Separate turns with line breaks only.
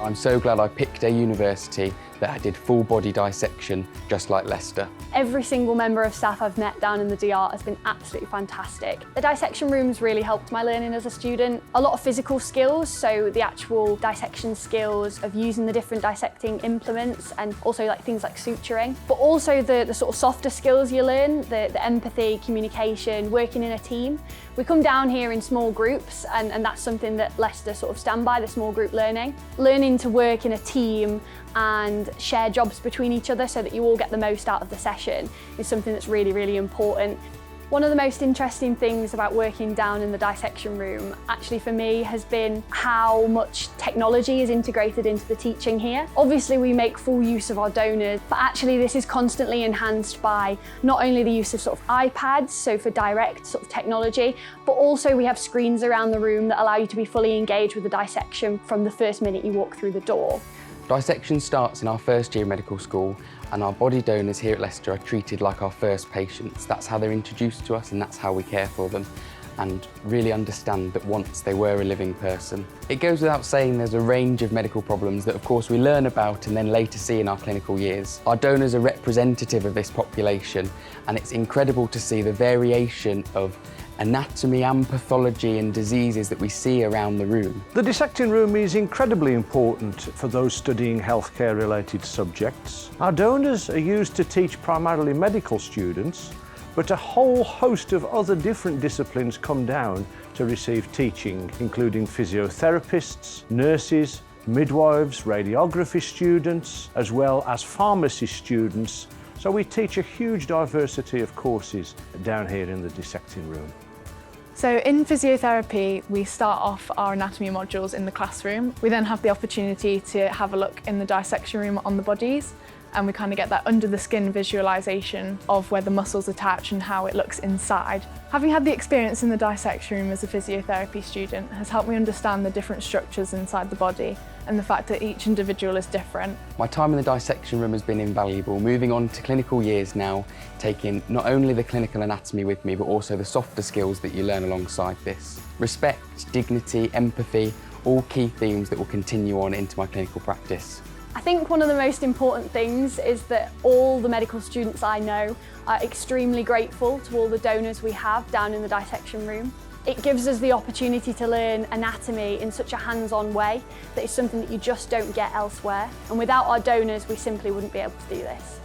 I'm so glad I picked a university that did full body dissection, just like Leicester.
Every single member of staff I've met down in the DR has been absolutely fantastic. The dissection rooms really helped my learning as a student. A lot of physical skills, so the actual dissection skills of using the different dissecting implements and also like things like suturing, but also the sort of softer skills you learn, the empathy, communication, working in a team. We come down here in small groups and that's something that Leicester sort of stand by, the small group learning. Learning to work in a team and share jobs between each other so that you all get the most out of the session is something that's really, really important. One of the most interesting things about working down in the dissection room, actually for me, has been how much technology is integrated into the teaching here. Obviously we make full use of our donors, but actually this is constantly enhanced by not only the use of sort of iPads, so for direct sort of technology, but also we have screens around the room that allow you to be fully engaged with the dissection from the first minute you walk through the door.
Dissection starts in our first year of medical school, and our body donors here at Leicester are treated like our first patients. That's how they're introduced to us and that's how we care for them and really understand that once they were a living person. It goes without saying there's a range of medical problems that of course we learn about and then later see in our clinical years. Our donors are representative of this population, and it's incredible to see the variation of anatomy and pathology and diseases that we see around the room.
The dissecting room is incredibly important for those studying healthcare related subjects. Our donors are used to teach primarily medical students, but a whole host of other different disciplines come down to receive teaching, including physiotherapists, nurses, midwives, radiography students, as well as pharmacy students. So we teach a huge diversity of courses down here in the dissecting room.
So in physiotherapy, we start off our anatomy modules in the classroom. We then have the opportunity to have a look in the dissection room on the bodies, and we kind of get that under the skin visualization of where the muscles attach and how it looks inside. Having had the experience in the dissection room as a physiotherapy student has helped me understand the different structures inside the body and the fact that each individual is different.
My time in the dissection room has been invaluable. Moving on to clinical years now, taking not only the clinical anatomy with me, but also the softer skills that you learn alongside this. Respect, dignity, empathy, all key themes that will continue on into my clinical practice.
I think one of the most important things is that all the medical students I know are extremely grateful to all the donors we have down in the dissection room. It gives us the opportunity to learn anatomy in such a hands-on way that is something that you just don't get elsewhere. And without our donors, we simply wouldn't be able to do this.